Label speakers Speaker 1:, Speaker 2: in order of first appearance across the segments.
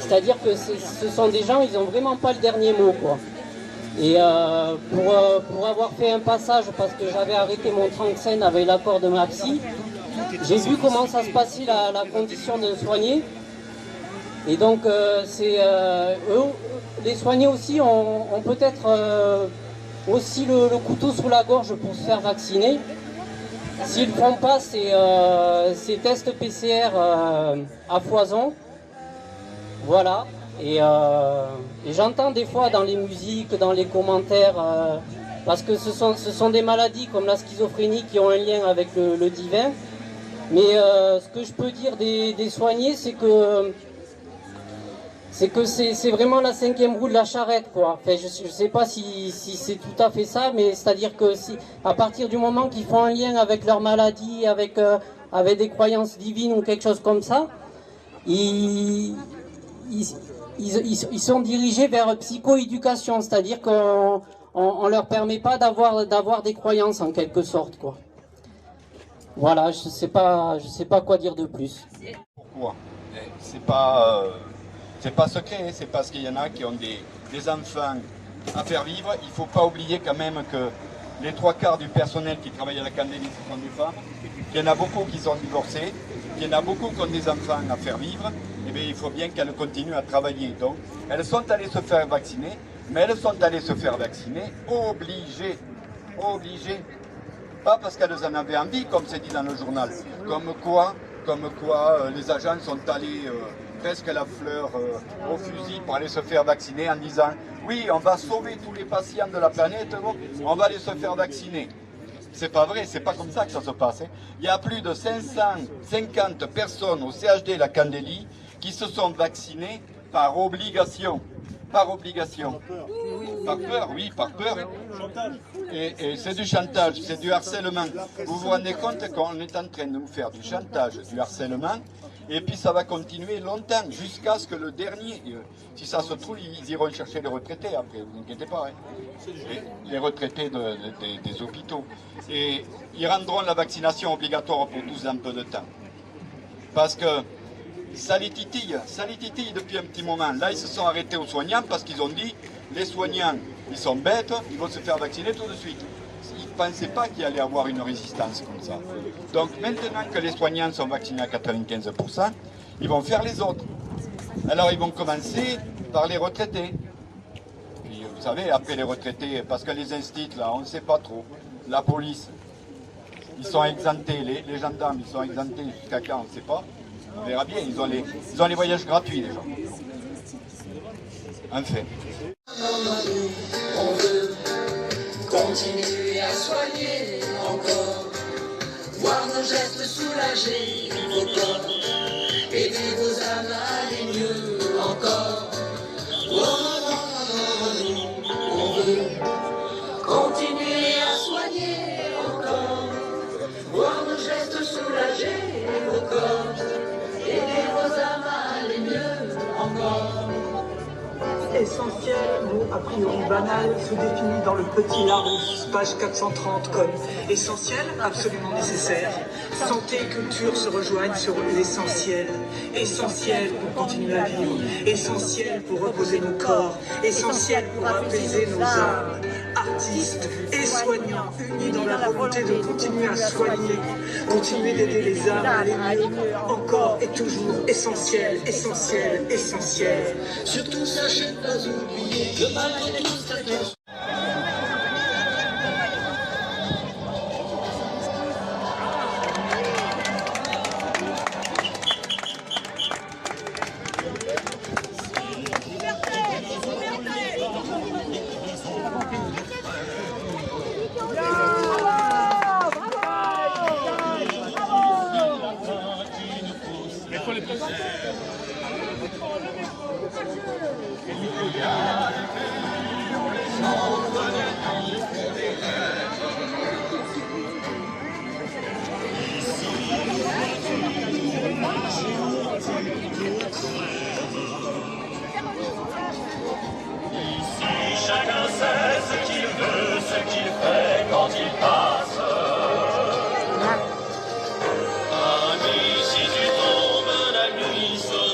Speaker 1: C'est-à-dire que ce sont des gens, ils n'ont vraiment pas le dernier mot, quoi. Et pour avoir fait un passage, parce que j'avais arrêté mon tranxène avec l'accord de ma psy, j'ai vu comment ça se passait la condition de soigner. Et donc, les soignés aussi ont peut-être aussi le couteau sous la gorge pour se faire vacciner. S'ils ne font pas ces tests PCR à foison, voilà. Et j'entends des fois dans les musiques, dans les commentaires, parce que ce sont des maladies comme la schizophrénie qui ont un lien avec le divin. Mais ce que je peux dire des soignés, c'est que c'est vraiment la 5e roue de la charrette, quoi. Enfin, je ne sais pas si c'est tout à fait ça, mais c'est-à-dire que à partir du moment qu'ils font un lien avec leur maladie, avec des croyances divines ou quelque chose comme ça, ils sont dirigés vers psychoéducation, c'est-à-dire qu'on ne leur permet pas d'avoir des croyances en quelque sorte, quoi. Voilà, je sais pas quoi dire de plus.
Speaker 2: Pourquoi? C'est pas secret, c'est parce qu'il y en a qui ont des enfants à faire vivre. Il ne faut pas oublier quand même que les 3/4 du personnel qui travaille à la Candélie, ce sont des femmes, qu'il y en a beaucoup qui sont divorcées, qu'il y en a beaucoup qui ont des enfants à faire vivre. Eh bien, il faut bien qu'elles continuent à travailler. Donc, elles sont allées se faire vacciner, mais elles sont allées se faire vacciner obligées. Pas parce qu'elles en avaient envie, comme c'est dit dans le journal. Comme quoi les agents sont allés presque à la fleur au fusil pour aller se faire vacciner en disant « Oui, on va sauver tous les patients de la planète, on va aller se faire vacciner ». C'est pas vrai, c'est pas comme ça que ça se passe. Hein. Il y a plus de 550 personnes au CHD La Candélie qui se sont vaccinées par obligation. Par obligation. Par peur, oui, par peur. Et c'est du chantage, c'est du harcèlement. Vous vous rendez compte qu'on est en train de nous faire du chantage, du harcèlement, et puis ça va continuer longtemps, jusqu'à ce que le dernier, si ça se trouve, ils iront chercher les retraités après, vous inquiétez pas, hein. Les retraités des hôpitaux. Et ils rendront la vaccination obligatoire pour tous un peu de temps. Parce que ça les titille depuis un petit moment. Là, ils se sont arrêtés aux soignants parce qu'ils ont dit, les soignants, ils sont bêtes, ils vont se faire vacciner tout de suite. Ils ne pensaient pas qu'il allait avoir une résistance comme ça. Donc maintenant que les soignants sont vaccinés à 95%, ils vont faire les autres. Alors ils vont commencer par les retraités. Puis vous savez, après les retraités, parce que les instituts, là, on ne sait pas trop. La police, ils sont exemptés, les gendarmes, ils sont exemptés jusqu'à quand, on ne sait pas. On verra bien, ils ont les voyages gratuits déjà. Un fait.
Speaker 3: On veut continuer à soigner encore, voir nos gestes soulager vos corps, aider vos âmes à aller mieux encore. On veut continuer à soigner encore, voir nos gestes soulager vos corps, aider vos âmes à aller mieux encore.
Speaker 4: Essentiel, mot a priori banal, se définit dans le petit Larousse, page 430 comme essentiel, absolument nécessaire. Santé et culture se rejoignent sur l'essentiel. Essentiel pour continuer à vivre, essentiel pour reposer nos corps, essentiel pour apaiser nos âmes. Artistes et soignants unis dans la volonté de continuer à soigner, continuer d'aider les âmes à aller mieux, encore et toujours essentiel, essentiel, essentiel.
Speaker 3: Surtout sachez ne pas oublier que malgré tout cette
Speaker 5: Chacun sait ce qu'il veut, ce qu'il fait quand il passe. Ami, si tu tombes, la nuit sera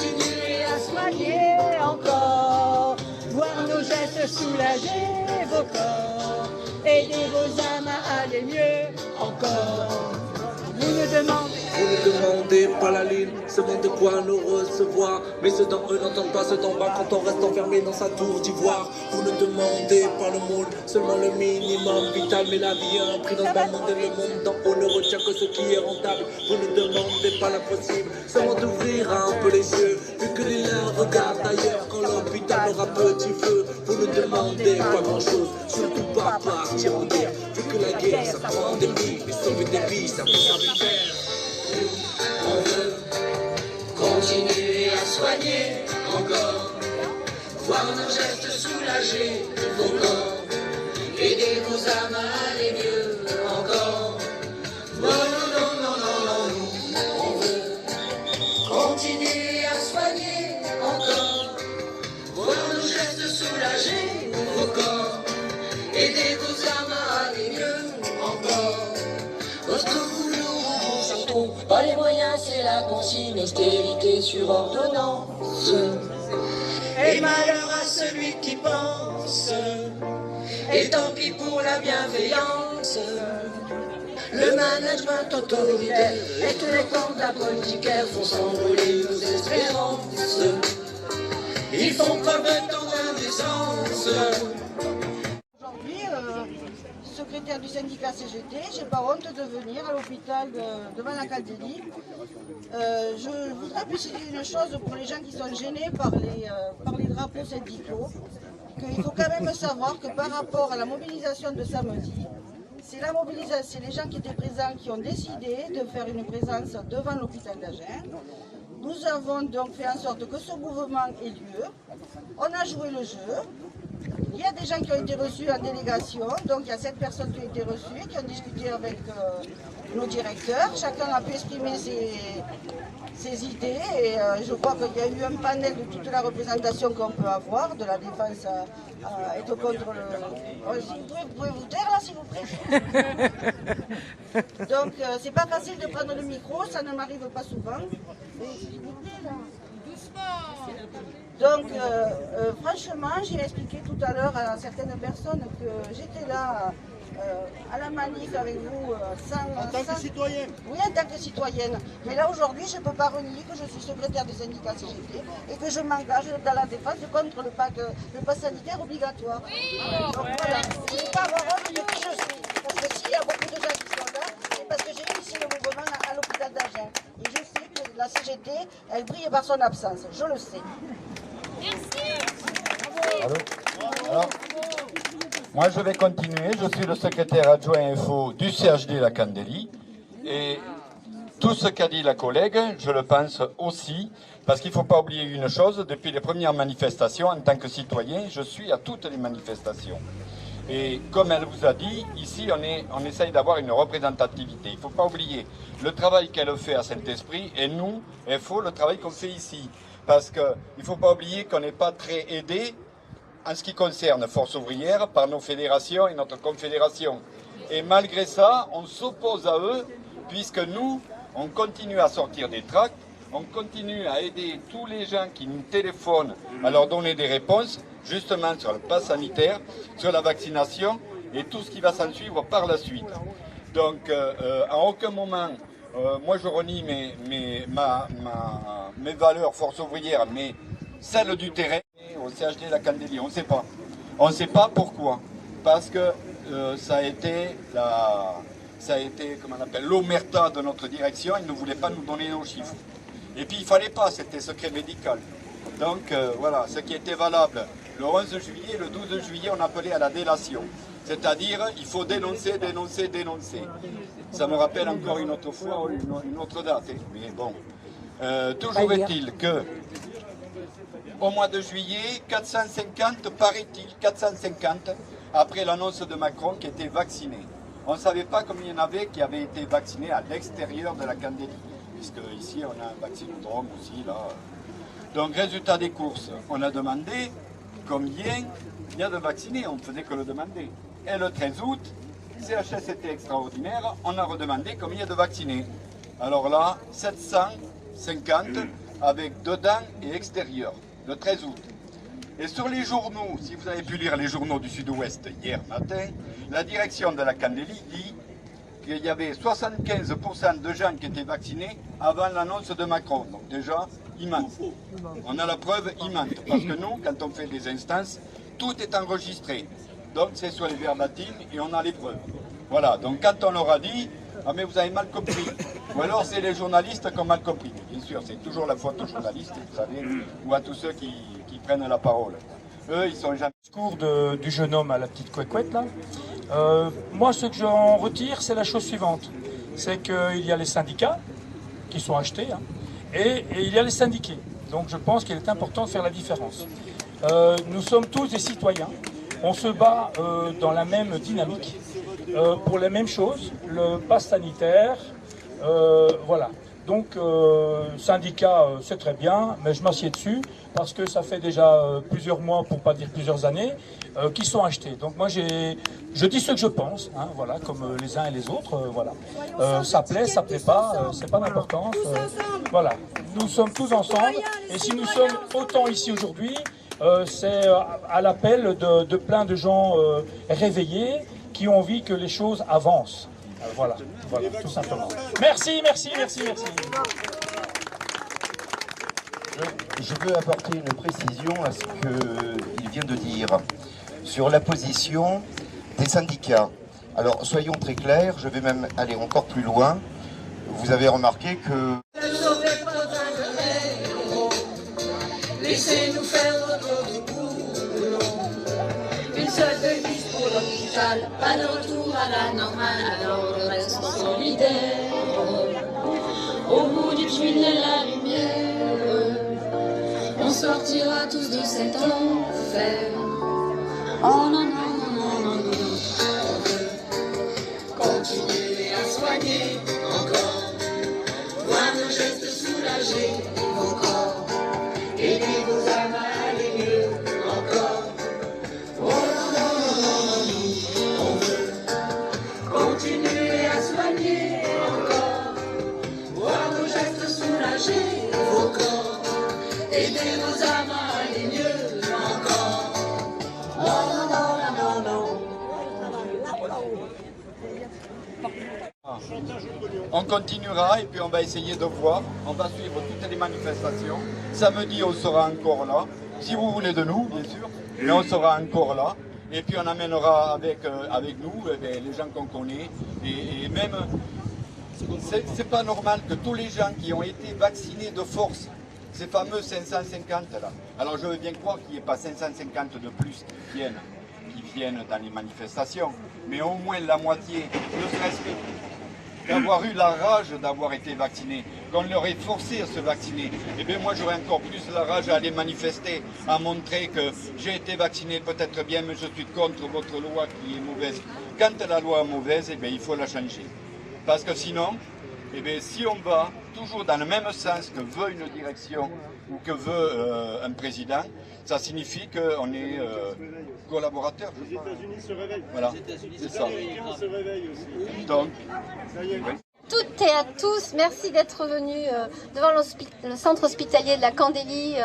Speaker 3: continuez à soigner encore, voir nos gestes soulager vos corps, aider vos âmes à aller mieux encore. Vous ne demandez
Speaker 6: pas la lune, seulement de quoi nous recevoir. Mais ceux d'en eux n'entendent pas ceux d'en bas quand on reste enfermé dans sa tour d'ivoire. Vous ne demandez pas le monde, seulement le minimum vital. Mais la vie a un prix dans ce bas monde et le monde d'en haut ne retient que ce qui est rentable. Vous ne demandez pas l'impossible, seulement d'ouvrir un peu les yeux. Vu que les leurs regardent ailleurs quand l'hôpital aura petit feu. Vous ne demandez pas grand chose, surtout pas partir en guerre. Vu que la guerre ça prend des vies, et sauver des vies ça peut faire.
Speaker 3: On veut continuer à soigner encore, voir nos gestes soulager vos corps, aider vos âmes à aller mieux encore. Non, non, non, non, non, non, non. On veut continuer à soigner encore, voir nos gestes soulager vos corps, aider vos âmes à aller mieux encore. Parce que vous nous pas les moyens, c'est la consigne, austérité sur ordonnance. Et malheur à celui qui pense, et tant pis pour la bienveillance. Le management autoritaire et tous les candidats politiques font s'envoler nos espérances. Ils font preuve de tant d'indécence.
Speaker 7: Secrétaire du syndicat CGT, j'ai pas honte de venir à l'hôpital devant la Candélie. Je voudrais préciser une chose pour les gens qui sont gênés par les drapeaux syndicaux, qu'il faut quand même savoir que par rapport à la mobilisation de samedi, c'est les gens qui étaient présents qui ont décidé de faire une présence devant l'hôpital d'Agen. Nous avons donc fait en sorte que ce mouvement ait lieu. On a joué le jeu. Il y a des gens qui ont été reçus en délégation, donc il y a 7 personnes qui ont été reçues, qui ont discuté avec nos directeurs. Chacun a pu exprimer ses idées et je crois qu'il y a eu un panel de toute la représentation qu'on peut avoir, de la défense et de contre le... Vous pouvez vous taire là s'il vous plaît. Donc c'est pas facile de prendre le micro, ça ne m'arrive pas souvent. Donc, franchement, j'ai expliqué tout à l'heure à certaines personnes que j'étais là à la manif avec vous en tant que citoyenne. Oui, en tant que citoyenne. Mais là, aujourd'hui, je ne peux pas renier que je suis secrétaire du syndicat CGT et que je m'engage dans la défense contre le pass sanitaire obligatoire. Donc voilà, je ne vais pas avoir honte de qui je suis. Parce que s'il y a beaucoup de gens qui sont là, c'est parce que j'ai initié le mouvement à l'hôpital d'Agen. Et je sais que la CGT, elle brille par son absence. Je le sais.
Speaker 2: Allô. Alors, moi je vais continuer, je suis le secrétaire adjoint info du CHD La Candélie et tout ce qu'a dit la collègue, je le pense aussi, parce qu'il ne faut pas oublier une chose, depuis les premières manifestations, en tant que citoyen, je suis à toutes les manifestations. Et comme elle vous a dit, ici on essaye d'avoir une représentativité. Il ne faut pas oublier le travail qu'elle fait à Saint-Esprit et nous, info, le travail qu'on fait ici. Parce qu'il ne faut pas oublier qu'on n'est pas très aidé en ce qui concerne Force ouvrière par nos fédérations et notre confédération. Et malgré ça, on s'oppose à eux, puisque nous, on continue à sortir des tracts, on continue à aider tous les gens qui nous téléphonent à leur donner des réponses, justement sur le pass sanitaire, sur la vaccination et tout ce qui va s'en suivre par la suite. Donc, à aucun moment... moi je renie mes valeurs force ouvrière, mais celles du terrain au CHD La Candélie, on ne sait pas. On ne sait pas pourquoi. Parce que ça a été comment on appelle, l'omerta de notre direction, ils ne voulaient pas nous donner nos chiffres. Et puis il ne fallait pas, c'était secret médical. Donc voilà, ce qui était valable le 11 juillet, le 12 juillet, on appelait à la délation. C'est-à-dire, il faut dénoncer, dénoncer, dénoncer. Ça me rappelle encore une autre fois, une autre date. Mais bon, toujours est-il que au mois de juillet, 450, paraît-il, 450, après l'annonce de Macron qui était vacciné. On ne savait pas combien il y en avait qui avaient été vaccinés à l'extérieur de la Candélie. Puisque ici, on a un vaccinodrome aussi, là. Donc, résultat des courses, on a demandé combien il y a de vaccinés, on ne faisait que le demander. Et le 13 août, CHS était extraordinaire, on a redemandé combien il y a de vaccinés. Alors là, 750 avec dedans et extérieur, le 13 août. Et sur les journaux, si vous avez pu lire les journaux du Sud-Ouest hier matin, la direction de la Candélie dit qu'il y avait 75% de gens qui étaient vaccinés avant l'annonce de Macron. Donc déjà, il ment. On a la preuve, il ment. Parce que nous, quand on fait des instances, tout est enregistré. Donc c'est sur les verbatims et on a les preuves. Voilà, donc quand on leur a dit, ah mais vous avez mal compris. Ou alors c'est les journalistes qui ont mal compris. Bien sûr, c'est toujours la faute aux journalistes, vous savez, ou à tous ceux qui prennent la parole. Eux, ils sont jamais...
Speaker 8: Discours du jeune homme à la petite couette là. Moi, ce que j'en retire, c'est la chose suivante. C'est qu'il y a les syndicats qui sont achetés et il y a les syndiqués. Donc je pense qu'il est important de faire la différence. Nous sommes tous des citoyens. On se bat dans la même dynamique pour les mêmes choses. Le pass sanitaire, voilà. Donc, syndicat, c'est très bien, mais je m'assieds dessus parce que ça fait déjà plusieurs mois, pour pas dire plusieurs années, qui sont achetés. Donc moi, je dis ce que je pense, hein, voilà, comme les uns et les autres, voilà. Ça plaît pas, c'est pas d'importance. Voilà, nous sommes tous ensemble, et si nous sommes autant ici aujourd'hui, c'est à l'appel de plein de gens réveillés qui ont envie que les choses avancent. Voilà, tout simplement. Merci.
Speaker 9: Je veux apporter une précision à ce qu'il vient de dire sur la position des syndicats. Alors, soyons très clairs, je vais même aller encore plus loin. Vous avez remarqué que...
Speaker 3: Laissez-nous faire notre boulot. Une seule devise pour l'hôpital, pas de retour à la normale, alors le reste solidaire. Au bout du tunnel, la lumière, on sortira tous de cet enfer. Oh non, on veut continuer à soigner encore, voir nos gestes soulager vos corps, aider vos âmes à aller mieux encore. Oh non, on veut continuer à soigner encore, voir nos gestes soulager vos corps, aider vos âmes à aller mieux encore. Oh non.
Speaker 2: On continuera et puis on va essayer de voir, on va suivre toutes les manifestations. Samedi, on sera encore là, si vous voulez de nous, bien sûr, mais on sera encore là. Et puis on amènera avec nous les gens qu'on connaît. Et même, c'est pas normal que tous les gens qui ont été vaccinés de force, ces fameux 550 là, alors je veux bien croire qu'il n'y ait pas 550 de plus qui viennent dans les manifestations, mais au moins la moitié, ne serait-ce que d'avoir eu la rage d'avoir été vacciné, qu'on leur ait forcé à se vacciner, et bien moi j'aurais encore plus la rage à aller manifester, à montrer que j'ai été vacciné peut-être bien, mais je suis contre votre loi qui est mauvaise. Quand la loi est mauvaise, eh bien, il faut la changer. Parce que sinon, eh bien, si on va toujours dans le même sens que veut une direction ou que veut un président, ça signifie qu'on est collaborateur.
Speaker 10: Les États-Unis se réveillent.
Speaker 2: Voilà, c'est ça.
Speaker 10: Les Américains se réveillent aussi.
Speaker 2: Donc,
Speaker 10: ça y est.
Speaker 2: oui.
Speaker 11: Toutes et à tous, merci d'être venus devant le centre hospitalier de la Candélie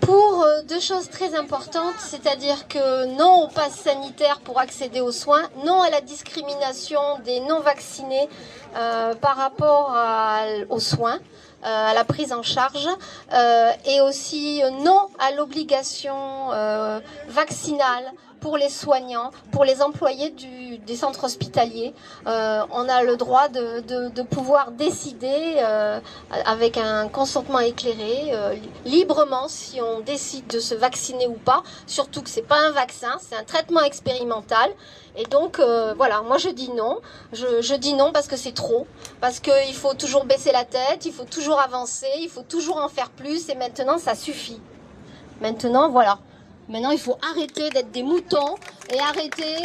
Speaker 11: pour deux choses très importantes, c'est-à-dire que non au pass sanitaire pour accéder aux soins, non à la discrimination des non-vaccinés par rapport aux soins, à la prise en charge, et aussi non à l'obligation vaccinale pour les soignants, pour les employés des centres hospitaliers. On a le droit de pouvoir décider avec un consentement éclairé, librement, si on décide de se vacciner ou pas. Surtout que c'est pas un vaccin, c'est un traitement expérimental. Et donc, voilà, moi je dis non. Je dis non parce que c'est trop. Parce qu'il faut toujours baisser la tête, il faut toujours avancer, il faut toujours en faire plus. Et maintenant, ça suffit. Maintenant, voilà. Maintenant, il faut arrêter d'être des moutons et arrêter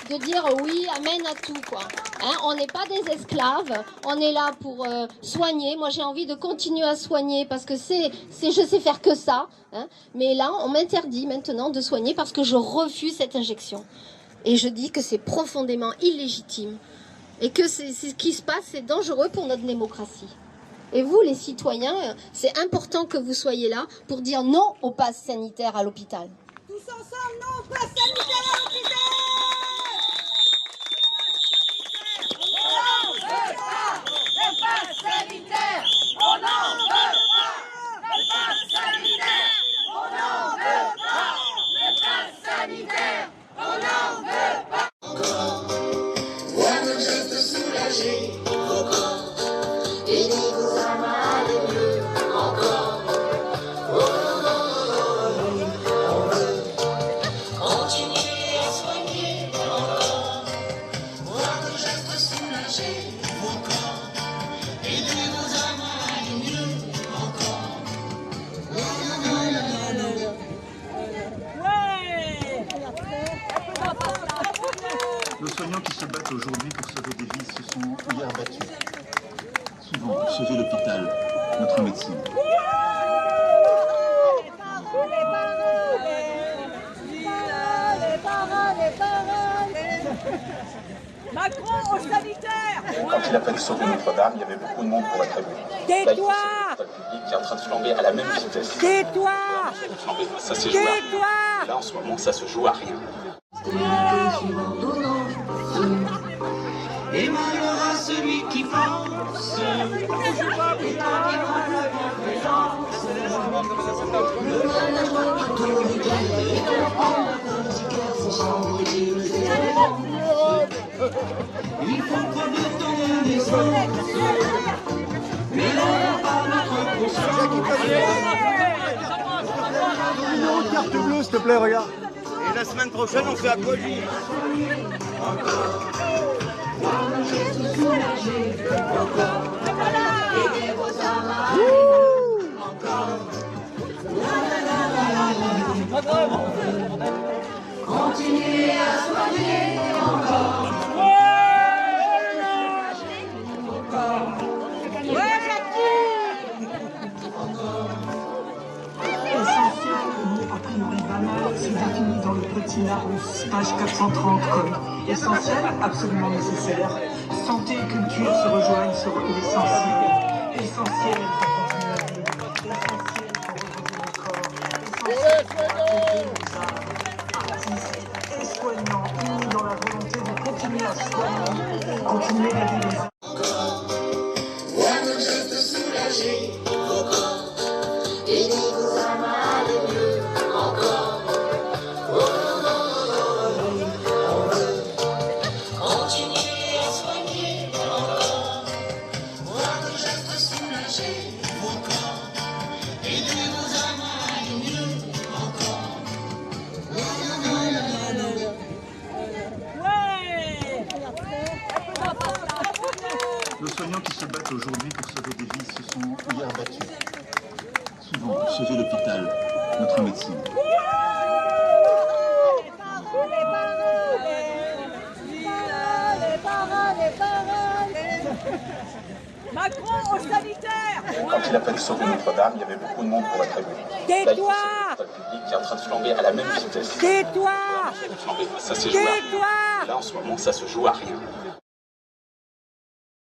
Speaker 11: de dire oui, amen à tout, quoi. Hein, on n'est pas des esclaves, on est là pour soigner. Moi, j'ai envie de continuer à soigner parce que je sais faire que ça. Hein. Mais là, on m'interdit maintenant de soigner parce que je refuse cette injection. Et je dis que c'est profondément illégitime et que ce qui se passe, c'est dangereux pour notre démocratie. Et vous, les citoyens, c'est important que vous soyez là pour dire non au pass sanitaire à l'hôpital.
Speaker 7: Tous ensemble, non au pass sanitaire à l'hôpital. On n'en veut pas le pass sanitaire. On n'en veut pas le pass sanitaire. On n'en veut pas le pass sanitaire. On n'en veut pas.
Speaker 3: Encore, voir nos gestes soulagés. Encore, aider vos âmes à aller mieux. Encore, oh, oh, oh, oh, on veut continuer à soigner. Encore, voir nos gestes soulagés. Encore, aider vos âmes à aller mieux. Encore, oh, oh, oh, oh,
Speaker 12: Nos soignants qui se battent aujourd'hui pour sauver des vies se sont hier battus. Souvent, sauver l'hôpital, notre médecine.
Speaker 7: Macron au sanitaire.
Speaker 12: Quand il a fallu sauver Notre-Dame, il y avait beaucoup de monde pour la tribune.
Speaker 7: Tais-toi.
Speaker 12: Le public qui est en train de flamber à la même vitesse.
Speaker 7: Tais-toi.
Speaker 12: Ça s'est joué à rien. Là, en ce moment, ça se joue à rien.
Speaker 3: et malheur à celui qui pense. Et tant qu'il prend la bienfaisance. Le management de tout l'Italie, et comprendre la politiqueur, c'est chambrer les éléments. Il faut prendre le temps de naissance, mais là, on n'a pas notre conscience.
Speaker 10: Numéro de carte bleue, s'il te plaît, regarde. Et la semaine prochaine, on fait à Poli.
Speaker 3: Encore, on geste soulagé. Encore, aidez vos âmes. Encore, continuez à soigner. Encore,
Speaker 4: A priori banal, c'est défini dans le petit Larousse, page 430 comme essentiel, absolument nécessaire. Santé et culture se rejoignent sur l'essentiel. Essentiel pour continuer à vivre, essentiel pour revenir au corps, essentiel pour aider les arts, artistes et soignants, unis dans la volonté de continuer à soigner, continuer d'aider les arts.
Speaker 3: encore, voir nos gestes soulagés. Encore, aidez vos âmes à aller mieux. Encore, oh, oh, oh, oh, on veut continuer à soigner. Encore, voir nos gestes soulagés. Encore, aidez vos âmes à aller mieux. Encore, oh, oh, oh,
Speaker 12: Nos soignants qui se battent aujourd'hui pour sauver des vies se sont hier battus. Souvent, sauver l'hôpital, notre médecine.
Speaker 7: Macron au sanitaire.
Speaker 12: Quand il a fallu sauver Notre-Dame, il y avait beaucoup de monde pour la tribune.
Speaker 7: Tais-toi.
Speaker 12: Le public qui est en train de flamber à la même vitesse.
Speaker 7: Tais-toi.
Speaker 12: Ça s'est joué à rien.
Speaker 7: Tais-toi.
Speaker 12: Là, en ce moment, ça se joue à rien.